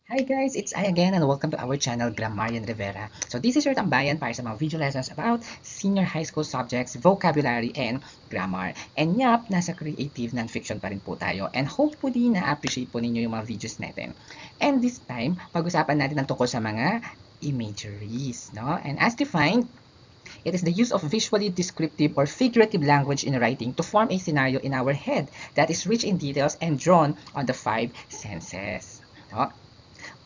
Hi guys, it's I again and welcome to our channel, Grammarian Rivera. So this is your tambayan para sa mga video lessons about senior high school subjects, vocabulary, and grammar. And yap, nasa creative non-fiction pa rin po tayo. And hopefully, na-appreciate po ninyo yung mga videos natin. And this time, pag-usapan natin ang tungkol sa mga imageries. No? And as defined, it is the use of visually descriptive or figurative language in writing to form a scenario in our head that is rich in details and drawn on the five senses. No?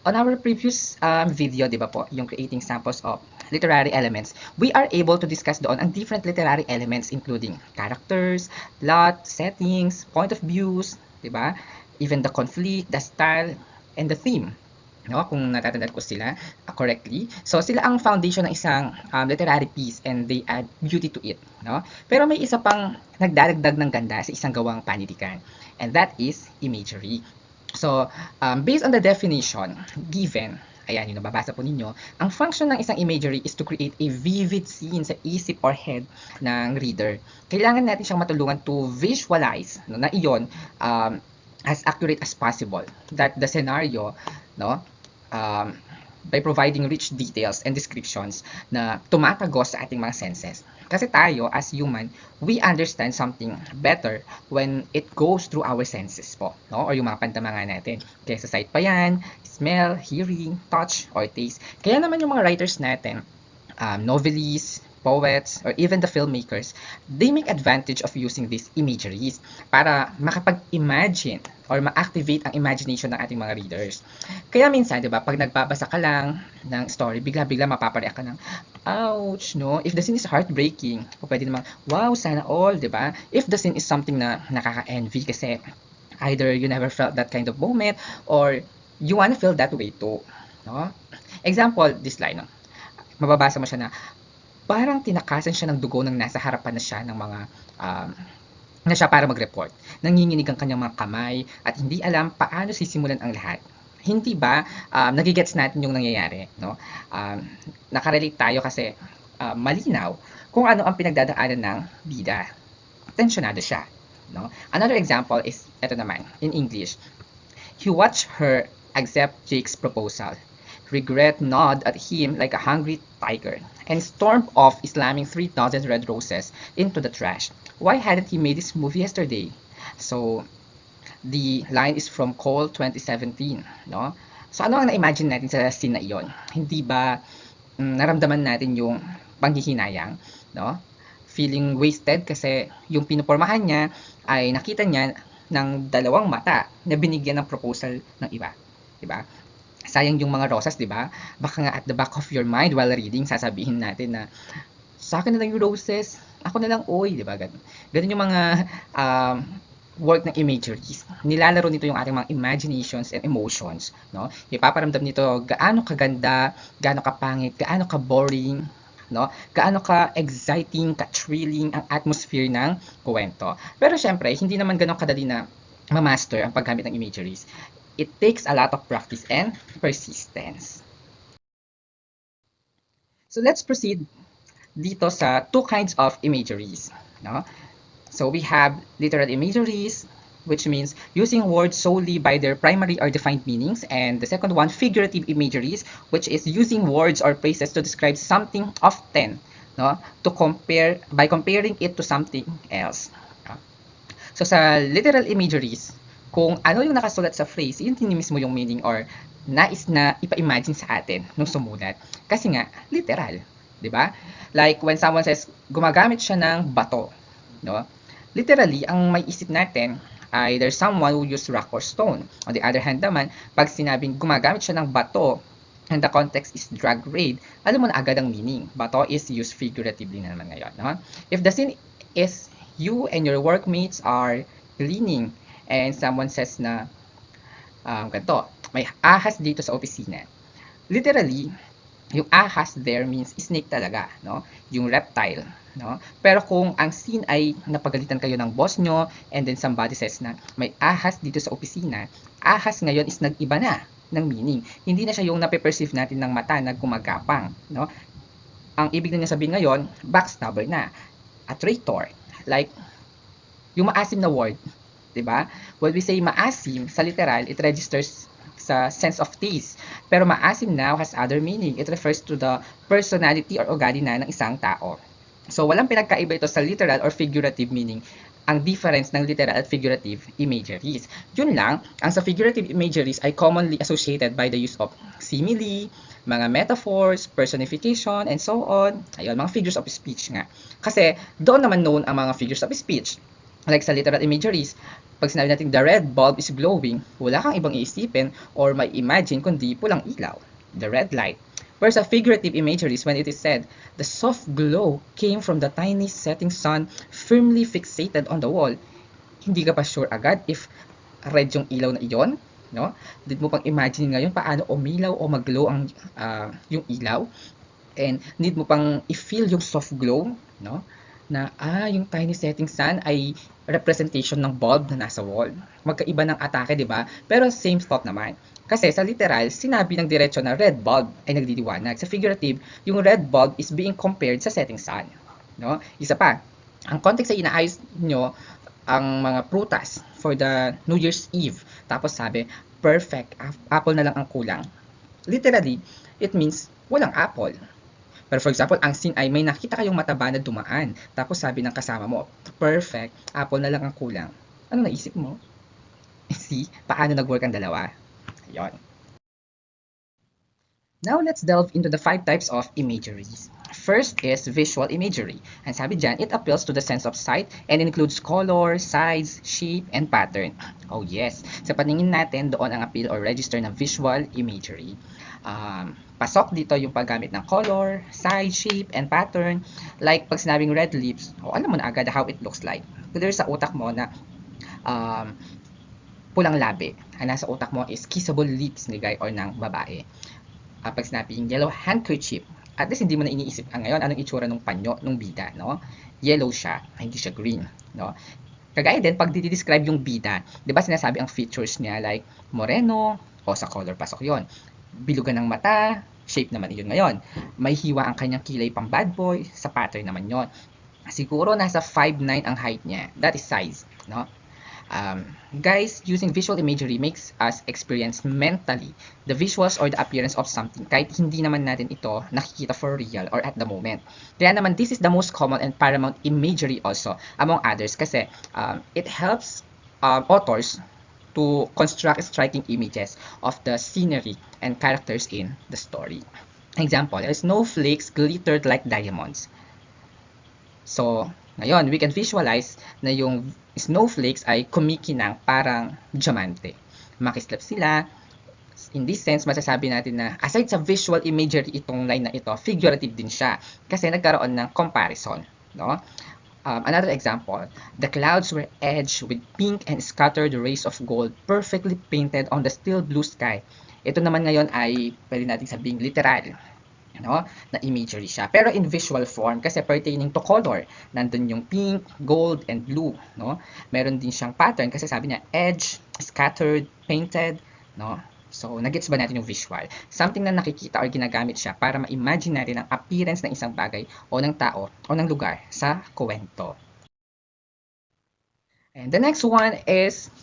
On our previous video, di ba po, yung creating samples of literary elements, we are able to discuss doon ang different literary elements including characters, plot, settings, point of views, di ba? Even the conflict, the style, and the theme. No, kung natatandaan ko sila correctly. So sila ang foundation ng isang literary piece and they add beauty to it, no? Pero may isa pang nagdadagdag ng ganda sa isang gawang panitikan, and that is imagery. So, based on the definition given, ayan, yung nababasa po ninyo, ang function ng isang imagery is to create a vivid scene sa isip or head ng reader. Kailangan natin siyang matulungan to visualize, no, na iyon as accurate as possible. That the scenario, no, by providing rich details and descriptions na tumatagos sa ating mga senses. Kasi tayo, as human, we understand something better when it goes through our senses po, no? Or yung mga pantamanga natin. Kaya sa sight pa yan, smell, hearing, touch, or taste. Kaya naman yung mga writers natin, novelists, poets, or even the filmmakers, they make advantage of using these imageries para makapag-imagine or ma-activate ang imagination ng ating mga readers. Kaya minsan, di ba, pag nagbabasa ka lang ng story, bigla-bigla mapapareact ka ng, ouch, no? If the scene is heartbreaking, o pwede namang, wow, sana all, di ba? If the scene is something na nakaka-envy kasi either you never felt that kind of moment or you wanna feel that way too, no? Example, this line, no? Mababasa mo siya na, parang tinakasan siya ng dugo ng nasa harapan na siya ng mga na siya para mag-report. Nanginginig ang kanyang mga kamay at hindi alam paano sisimulan ang lahat. Hindi ba nagigets natin yung nangyayari, no? Nakarelate tayo kasi malinaw kung ano ang pinagdadaanan ng bida. Tensyonado siya, no? Another example is ito naman in English. He watched her accept Jake's proposal. Regret gnawed at him like a hungry tiger, and stormed off, slamming 3,000 red roses into the trash. Why hadn't he made this move yesterday? So, the line is from Cole 2017, no? So, ano ang na-imagine natin sa scene na iyon? Hindi ba naramdaman natin yung panghihinayang, no? Feeling wasted kasi yung pinupormahan niya ay nakita niya ng dalawang mata na binigyan ng proposal ng iba, di ba? Sayang yung mga rosas, di ba? Baka nga at the back of your mind while reading, sasabihin natin na sa akin na lang yung roses, ako na lang, oy, di ba? Ganun yung mga work ng imageries. Nilalaro nito yung ating mga imaginations and emotions, no? Ipaparamdam nito gaano kaganda, gaano kapangit, gaano ka boring, no? Gaano ka exciting, ka thrilling ang atmosphere ng kwento. Pero syempre, hindi naman ganun kadali na ma-master ang paggamit ng imageries. It takes a lot of practice and persistence. So let's proceed dito sa two kinds of imageries, no? So we have literal imageries, which means using words solely by their primary or defined meanings, and the second one, figurative imageries, which is using words or phrases to describe something often, no? To compare by comparing it to something else. So sa literal imageries, kung ano yung nakasulat sa phrase, yun din mismo yung meaning or nais na ipa-imagine sa atin nung sumulat. Kasi nga, literal. 'Di ba? Like when someone says, gumagamit siya ng bato. No? Literally, ang may isip natin ay there's someone who use rock or stone. On the other hand naman, pag sinabing gumagamit siya ng bato, and the context is drag raid, alam mo na agad ang meaning. Bato is used figuratively na naman ngayon. No? If the scene is you and your workmates are cleaning, and someone says na ganito, may ahas dito sa opisina. Literally, yung ahas there means snake talaga, no? Yung reptile, no? Pero kung ang scene ay napagalitan kayo ng boss nyo and then somebody says na may ahas dito sa opisina, ahas ngayon is nag-iba na ng meaning. Hindi na siya yung nape-perceive natin ng mata na gumagapang, no? Ang ibig na niya sabihin ngayon, backstabber na, a traitor, like yung maasim na word, 'di ba? When we say maasim sa literal, it registers sa sense of taste. Pero maasim now has other meaning. It refers to the personality or ugali na ng isang tao. So, walang pinagkaiba ito sa literal or figurative meaning. Ang difference ng literal at figurative imageries. Yun lang, ang sa figurative imageries ay commonly associated by the use of simile, mga metaphors, personification, and so on. Ayun, mga figures of speech nga. Kasi doon naman known ang mga figures of speech. Like sa literal imageries, pag sinabi natin the red bulb is glowing, wala kang ibang iisipin or may imagine kundi pulang ilaw, the red light. Whereas sa figurative imageries, when it is said, the soft glow came from the tiny setting sun firmly fixated on the wall, hindi ka pa sure agad if red yung ilaw na iyon, no? Need mo pang imagine ngayon paano umilaw o mag-glow ang yung ilaw, and need mo pang i-feel yung soft glow, no? Na yung tiny setting sun ay representation ng bulb na nasa wall. Magkaiba ng atake, di ba? Pero same thought naman. Kasi sa literal, sinabi ng diretso na red bulb ay nagdiliwanag. Sa figurative, yung red bulb is being compared sa setting sun. No? Isa pa, ang context ay inaayos nyo ang mga prutas for the New Year's Eve. Tapos sabi, perfect, apple na lang ang kulang. Literally, it means walang apple. Pero for example, ang scene ay may nakita kayong mataba na dumaan. Tapos sabi ng kasama mo, perfect, apple na lang ang kulang. Ano naisip mo? See, paano nag-work ang dalawa? Ayun. Now let's delve into the 5 types of imageries. First is visual imagery. And sabi dyan, it appeals to the sense of sight and includes color, size, shape, and pattern. Oh yes, sa paningin natin, doon ang appeal or register ng visual imagery. Pasok dito yung paggamit ng color, size, shape, and pattern. Like pag sinabing red lips, alam mo na agad how it looks like. Clear sa utak mo na pulang labi. Ang nasa utak mo is kissable lips ni guy or ng babae. Pag sinabing yellow handkerchief, at least hindi mo na iniisip ngayon anong itsura ng panyo, ng bida, no? Yellow siya, hindi siya green, no? Kagaya din, pag didescribe yung bida, di ba sinasabi ang features niya like moreno, o sa color pasok yon, bilugan ng mata, shape naman yun ngayon. May hiwa ang kanyang kilay pang bad boy, sa pattern naman yon. Siguro nasa 5'9" ang height niya. That is size, no? Guys, using visual imagery makes us experience mentally the visuals or the appearance of something kahit hindi naman natin ito nakikita for real or at the moment. Kaya naman, this is the most common and paramount imagery also among others kasi it helps authors to construct striking images of the scenery and characters in the story. Example, snowflakes glittered like diamonds. So, ngayon, we can visualize na yung snowflakes ay kumikinang parang diamante. Makislap sila. In this sense, masasabi natin na aside sa visual imagery itong line na ito, figurative din siya kasi nagkaroon ng comparison. No? Another example, the clouds were edged with pink and scattered rays of gold perfectly painted on the still blue sky. Ito naman ngayon ay pwede natin sabing literal, no? Na imagery siya. Pero in visual form kasi pertaining to color. Nandun yung pink, gold, and blue, no? Meron din siyang pattern kasi sabi niya edge, scattered, painted, no? So, nagets ba natin yung visual? Something na nakikita or ginagamit siya para ma-imagine natin ang appearance ng isang bagay o ng tao o ng lugar sa kwento. And the next one is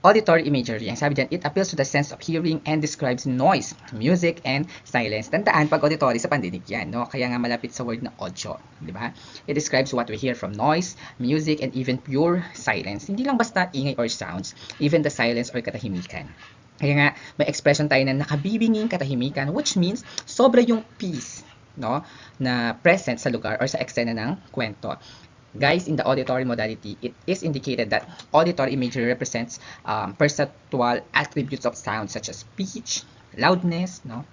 auditory imagery. Ang sabi dyan, it appeals to the sense of hearing and describes noise, music, and silence. Tandaan, pag auditory sa pandinig yan, no? Kaya nga malapit sa word na audio, di ba? It describes what we hear from noise, music, and even pure silence. Hindi lang basta ingay or sounds, even the silence or katahimikan. Kaya nga, may expression tayo na nakabibinging katahimikan, which means sobra yung peace, no? Na present sa lugar or sa eksena ng kwento. Guys, in the auditory modality, it is indicated that auditory imagery represents perceptual attributes of sound such as pitch, loudness, no?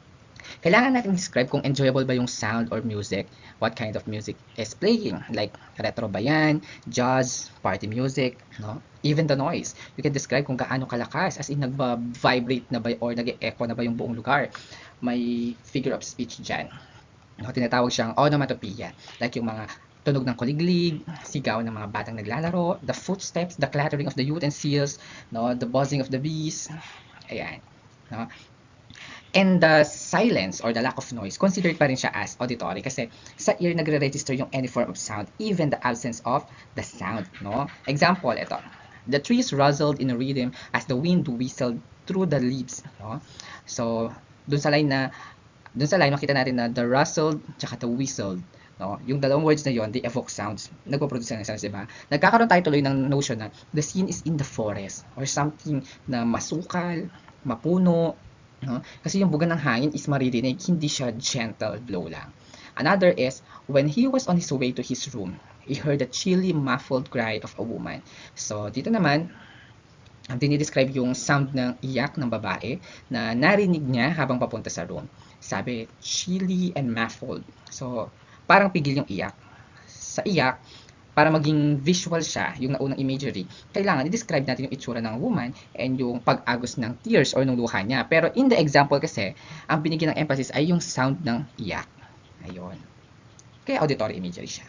Kailangan natin describe kung enjoyable ba yung sound or music, what kind of music is playing, like retro ba yan, jazz, party music, no? Even the noise. You can describe kung gaano kalakas, as in nagba-vibrate na ba or nag-echo na ba yung buong lugar. May figure of speech dyan. No? Tinatawag siyang onomatopoeia, like yung mga tunog ng kuliglig, sigaw ng mga batang naglalaro, the footsteps, the clattering of the utensils, no, the buzzing of the bees. Ayan, no? And the silence or the lack of noise, considered pa rin siya as auditory kasi sa ear nagre-register yung any form of sound, even the absence of the sound, no? Example, ito. The trees rustled in a rhythm as the wind whistled through the leaves. No? So, dun sa line na doon sa line makita natin na the rustled tsaka the whistled. No? Yung dalawang words na yon, they evoke sounds. Nagpo-produce ng sounds, diba? Nagkakaroon tayo tuloy ng notion na the scene is in the forest or something na masukal, mapuno. No? Kasi yung buga ng hangin is maririnig, hindi siya gentle blow lang. Another is, when he was on his way to his room, he heard the chilly, muffled cry of a woman. So, dito naman, ang dinidescribe yung sound ng iyak ng babae na narinig niya habang papunta sa room. Sabi, chilly and muffled. So, parang pigil yung iyak. Sa iyak, para maging visual siya, yung naunang imagery, kailangan i-describe natin yung itsura ng woman and yung pag-agos ng tears or ng luha niya. Pero in the example kasi, ang binigyan ng emphasis ay yung sound ng iyak. Ayun. Kaya auditory imagery siya.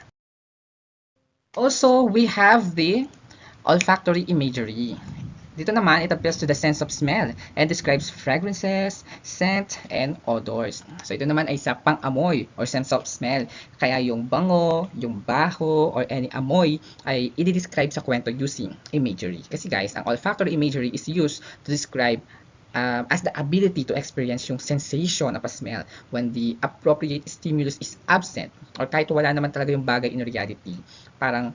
Also, we have the olfactory imagery. Dito naman, it appeals to the sense of smell and describes fragrances, scent, and odors. So ito naman ay sa pang-amoy or sense of smell. Kaya yung bango, yung baho, or any amoy ay i-describe sa kwento using imagery. Kasi guys, ang olfactory imagery is used to describe as the ability to experience yung sensation of a smell when the appropriate stimulus is absent or kahit wala naman talaga yung bagay in reality, parang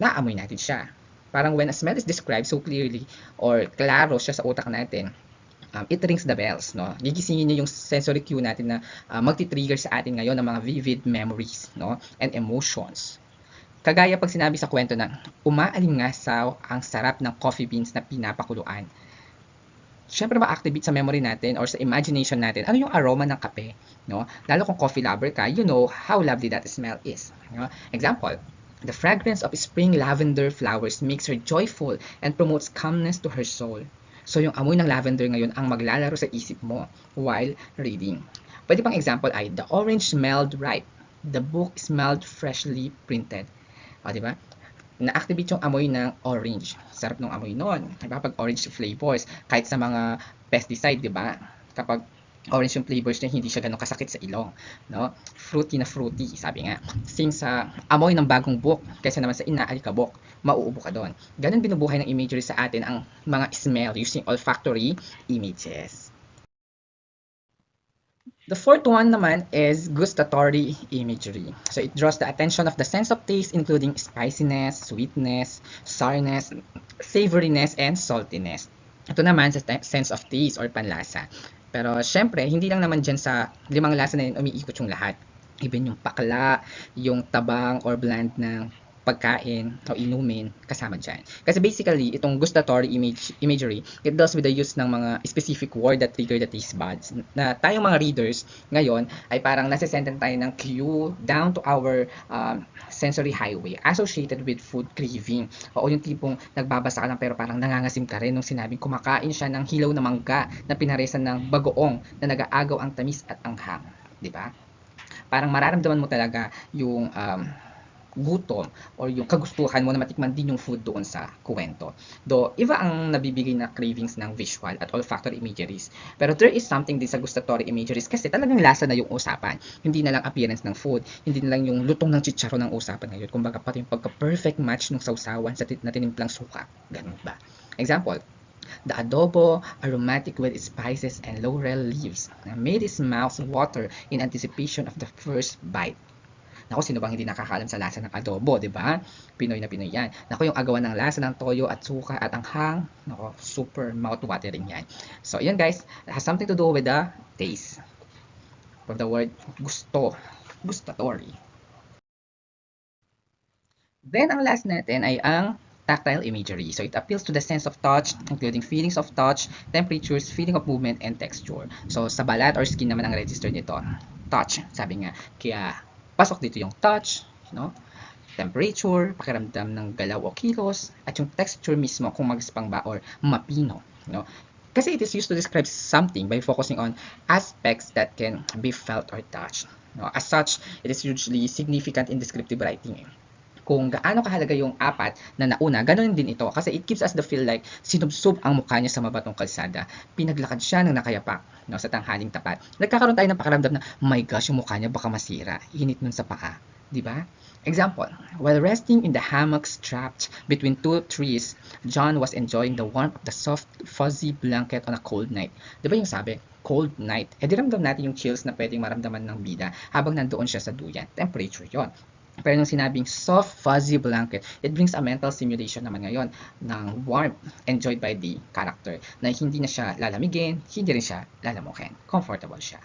naamoy natin siya. Parang when a smell is described so clearly or klaro siya sa utak natin, it rings the bells, no? Gigisingin niya yung sensory cue natin na magti-trigger sa atin ngayon ng mga vivid memories, no? And emotions. Kagaya pag sinabi sa kwento na umaalingasaw ang sarap ng coffee beans na pinapakuluan. Siyempre ma-activate sa memory natin or sa imagination natin, ano yung aroma ng kape, no? Lalo kung coffee lover ka, you know how lovely that smell is. No? Example, the fragrance of spring lavender flowers makes her joyful and promotes calmness to her soul. So yung amoy ng lavender ngayon ang maglalaro sa isip mo while reading. Pwede pang example ay, the orange smelled ripe. The book smelled freshly printed. O, di ba? Na-activate yung amoy ng orange. Sarap ng amoy nun. Diba? Pag orange flavors, kahit sa mga pesticide, di ba? Kapag orange yung flavors niya, hindi siya ganun kasakit sa ilong. No? Fruity na fruity, sabi nga. Same sa amoy ng bagong book, kaysa naman sa inaalikabok, mauubo ka doon. Ganun binubuhay ng imagery sa atin ang mga smell using olfactory images. The fourth one naman is gustatory imagery. So it draws the attention of the sense of taste including spiciness, sweetness, sourness, savoriness, and saltiness. Ito naman sa sense of taste or panlasa. Pero syempre, hindi lang naman dyan sa 5 lasa na yun umiikot yung lahat. Even yung pakla, yung tabang or bland ng pagkain o inumin kasama dyan. Kasi basically, itong gustatory imagery, it deals with the use ng mga specific word that trigger the taste buds. Na tayong mga readers ngayon ay parang nasisenden tayo ng cue down to our sensory highway associated with food craving. O yung tipong nagbabasa ka lang pero parang nangangasim ka rin nung sinabing kumakain siya ng hilaw na mangga na pinaresan ng bagoong na nag-aagaw ang tamis at anghang. Di ba? Parang mararamdaman mo talaga yung gutom or yung kagustuhan mo na matikman din yung food doon sa kwento. Though, iba ang nabibigay na cravings ng visual at olfactory imageries. Pero there is something din sa gustatory imageries kasi talagang lasa na yung usapan. Hindi na lang appearance ng food, hindi na lang yung lutong ng chicharon ng usapan ngayon. Kumbaga pati yung pagka-perfect match ng sausawan sa na tinimplang suka. Ganun ba? Example, the adobo, aromatic with spices and laurel leaves, made his mouth water in anticipation of the first bite. Naku, sino bang hindi nakakaalam sa lasa ng adobo, di ba? Pinoy na Pinoy yan. Naku, yung agawan ng lasa ng toyo at suka at anghang, naku, super mouth-watering yan. So, yan guys, it has something to do with the taste. From the word gusto, gustatory. Then, ang last natin ay ang tactile imagery. So, it appeals to the sense of touch, including feelings of touch, temperatures, feeling of movement, and texture. So, sa balat or skin naman ang register nito. Touch, sabi nga. Kaya, pasok dito yung touch, no? Temperature, pakiramdam ng galaw o kilos, at yung texture mismo kung magaspang ba or mapino. No? Kasi it is used to describe something by focusing on aspects that can be felt or touched. No? As such, it is usually significant in descriptive writing. kung gaano kahalaga yung apat na nauna, ganun din ito. Kasi it gives us the feel like sinubsob ang mukha niya sa mabatong kalsada. Pinaglakad siya ng nakayapak, no, sa tanghaling tapat. Nagkakaroon tayo ng pakiramdam na, my gosh, yung mukha niya baka masira. Init nun sa paa. Di ba? Example, while resting in the hammock strapped between two trees, John was enjoying the warmth of the soft, fuzzy blanket on a cold night. Di ba yung sabi, cold night? E di ramdam natin yung chills na pwedeng maramdaman ng bida habang nandoon siya sa duyan. Temperature yon. Pero nung sinabing soft, fuzzy blanket, it brings a mental simulation naman ngayon ng warmth enjoyed by the character na hindi na siya lalamigin, hindi rin siya lalamukin. Comfortable siya.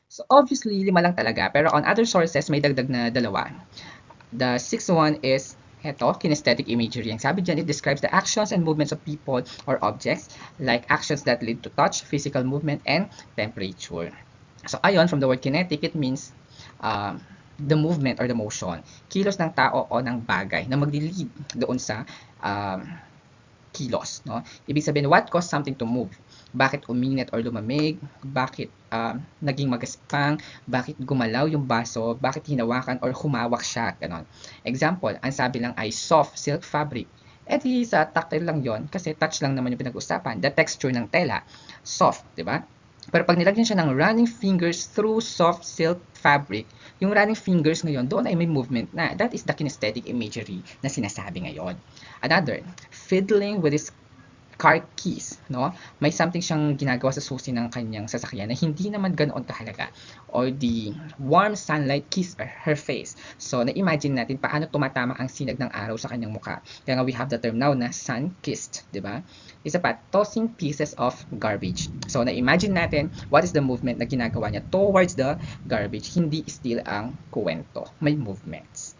So obviously, 5 lang talaga. Pero on other sources, may dagdag na 2. The 6th one is eto, kinesthetic imagery. Ang sabi dyan, it describes the actions and movements of people or objects, like actions that lead to touch, physical movement, and temperature. So ayon, from the word kinetic, it means the movement or the motion. Kilos ng tao o ng bagay na magli-lead doon sa kilos. No? Ibig sabihin, what caused something to move? Bakit uminit or lumamig? Bakit naging magaspang? Bakit gumalaw yung baso? Bakit hinawakan or humawak siya? Ganon. Example, ang sabi lang ay soft silk fabric. Eh di sa tactile lang yon kasi touch lang naman yung pinag-usapan. The texture ng tela, soft, di ba? Pero pag nilagyan siya ng running fingers through soft silk fabric, yung running fingers ngayon, doon ay may movement na. That is the kinesthetic imagery na sinasabi ngayon. Another, fiddling with his car keys, no? May something siyang ginagawa sa susi ng kanyang sasakyan na hindi naman ganoon kahalaga. Or the warm sunlight kissed her face. So, na-imagine natin paano tumatama ang sinag ng araw sa kanyang mukha. Kaya nga we have the term now na sun-kissed, di ba? Isa pa, tossing pieces of garbage. So, na-imagine natin what is the movement na ginagawa niya towards the garbage. Hindi still ang kuwento. May movements.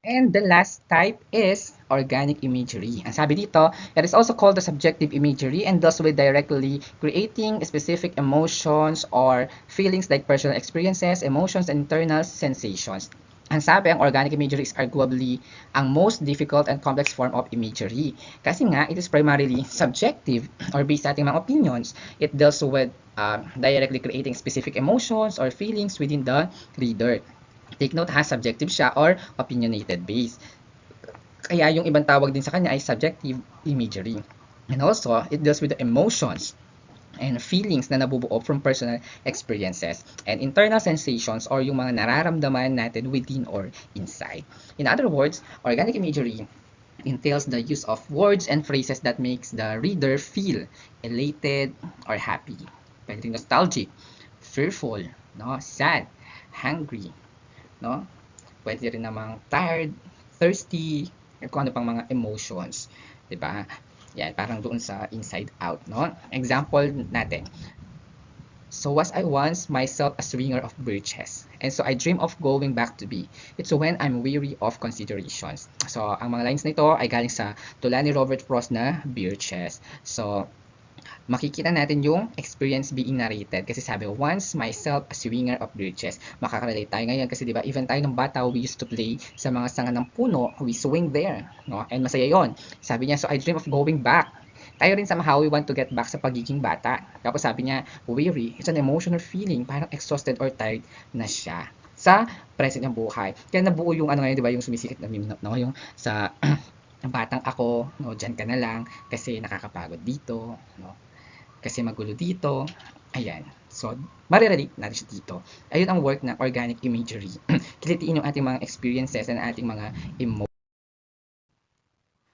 And the last type is organic imagery. Ang sabi dito, it is also called the subjective imagery and deals with directly creating specific emotions or feelings like personal experiences, emotions, and internal sensations. Ang sabi, ang organic imageries are arguably ang most difficult and complex form of imagery. Kasi nga, it is primarily subjective or based sa ating mga opinions. It deals with directly creating specific emotions or feelings within the reader. Take note ha, subjective siya or opinionated based. Kaya yung ibang tawag din sa kanya ay subjective imagery. And also, it deals with the emotions and feelings na nabubuo from personal experiences and internal sensations or yung mga nararamdaman natin within or inside. In other words, organic imagery entails the use of words and phrases that makes the reader feel elated or happy. Pwede rin nostalgic, fearful, no, sad, hungry, no? Pwede rin namang tired, thirsty, kung ano pang mga emotions, 'di ba? Yan, parang doon sa inside out, no? Example natin. So was I once myself a swinger of birches, and so I dream of going back to be. It's when I'm weary of considerations. So ang mga lines nito ay galing sa tula ni Robert Frost na Birches. So makikita natin yung experience being narrated kasi sabi, once myself a swinger of birches. Makakarelate tayo ngayon kasi diba, even tayo ng bata, we used to play sa mga sanga ng puno, we swing there, no? And masaya yon. Sabi niya, so I dream of going back. Tayo rin somehow, we want to get back sa pagiging bata. Tapos sabi niya, weary, it's an emotional feeling, parang exhausted or tired na siya sa present ng buhay. Kaya nabuo yung ano ngayon, diba, yung sumisikip na meme, no? Yung sa batang ako, no, dyan ka na lang kasi nakakapagod dito, no? Kasi magulo dito. Ayan. So, marirelate natin siya dito. Ayun ang work ng organic imagery. Kilitiin yung ating mga experiences and ating mga emotions.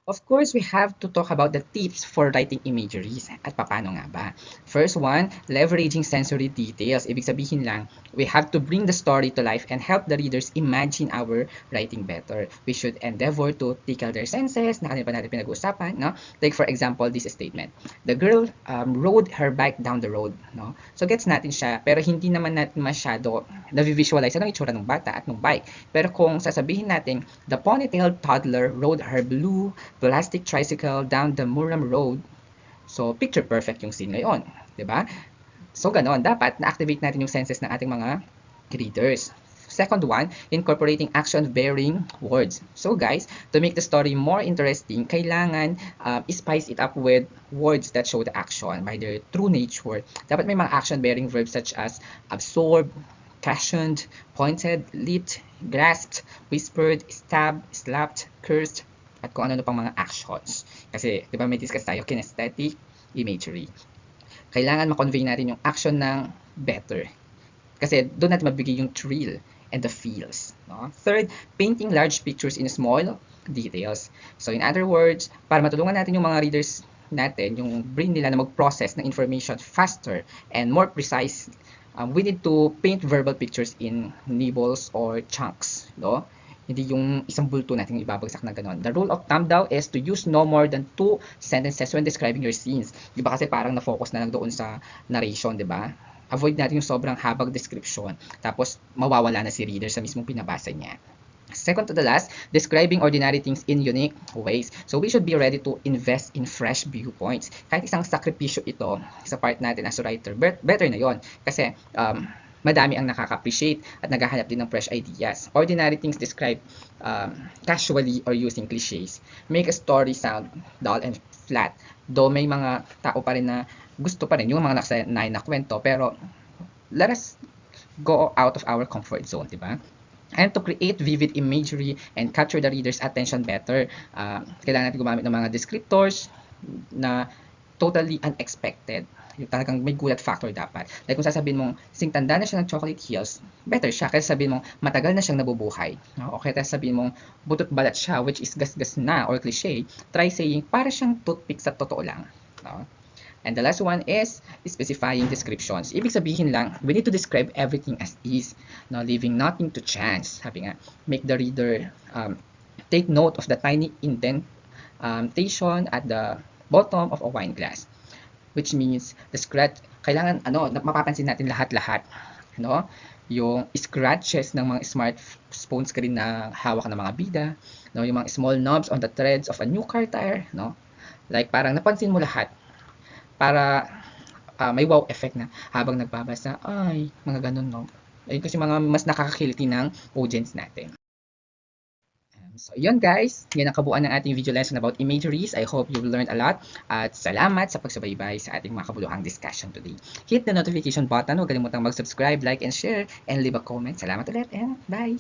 Of course, we have to talk about the tips for writing imageries. At paano nga ba? First one, leveraging sensory details. Ibig sabihin lang, we have to bring the story to life and help the readers imagine our writing better. We should endeavor to tickle their senses, na kanina pa natin pinag-uusapan, no? Take for example, this statement. The girl rode her bike down the road, no? So gets natin siya, pero hindi naman natin masyado na-visualize anong itsura ng bata at ng bike. Pero kung sasabihin natin, the ponytailed toddler rode her blue plastic tricycle down the Murram Road. So, picture perfect yung scene ngayon. 'Di ba? So, ganon. Dapat na-activate natin yung senses ng ating mga readers. Second one, incorporating action-bearing words. So, guys, to make the story more interesting, kailangan spice it up with words that show the action by their true nature. Dapat may mga action-bearing verbs such as absorb, cushioned, pointed, lit, grasped, whispered, stabbed, slapped, cursed, at kung ano pang mga actions. Kasi, di ba may discuss tayo, kinesthetic imagery. Kailangan ma-convey natin yung action ng better. Kasi doon natin mabigay yung thrill and the feels. No? Third, painting large pictures in small details. So in other words, para matulungan natin yung mga readers natin, yung brain nila na mag-process ng information faster and more precise, we need to paint verbal pictures in nibbles or chunks. No? Hindi yung isang bulto natin ibabagsak na gano'n. The rule of thumb daw is to use no more than 2 sentences when describing your scenes. Di ba kasi parang na-focus na lang doon sa narration, di ba? Avoid natin yung sobrang habang description. Tapos mawawala na si reader sa mismong pinabasa niya. Second to the last, describing ordinary things in unique ways. So we should be ready to invest in fresh viewpoints. Kahit isang sakripisyo ito sa part natin as a writer, better na yon. Kasi madami ang nakaka-appreciate at naghahanap din ng fresh ideas. Ordinary things described casually or using cliches make a story sound dull and flat. Though may mga tao pa rin na gusto pa rin yung mga nakasanay na kwento, pero let us go out of our comfort zone, di ba? And to create vivid imagery and capture the reader's attention better, kailangan natin gumamit ng mga descriptors na totally unexpected. Yung talagang may gulat factor dapat. Like kung sasabihin mong singtanda na siya ng chocolate hills, better siya. Kaysa sabihin mong matagal na siyang nabubuhay. No? O kaya sabihin mong butot balat siya, which is gasgas na or cliche, try saying para siyang toothpick sa totoo lang. No? And the last one is specifying descriptions. Ibig sabihin lang, we need to describe everything as is, no, leaving nothing to chance. Sabi nga, make the reader take note of the tiny indentation at the bottom of a wine glass. Which means, the scratch, kailangan, mapapansin natin lahat-lahat. No? Yung scratches ng mga smartphone screen na hawak ng mga bida, no? Yung mga small knobs on the threads of a new car tire, no? Like, parang napansin mo lahat. Para may wow effect na habang nagbabasa, ay, mga ganun, no? Ayun kasi mga mas nakakakiliti ng audience natin. So, yun guys. Yan ang kabuuan ng ating video lesson about imageries. I hope you've learned a lot. At salamat sa pagsubaybay sa ating mga kabuluhang discussion today. Hit the notification button. Huwag kalimutang mag-subscribe, like, and share, and leave a comment. Salamat ulit, and bye!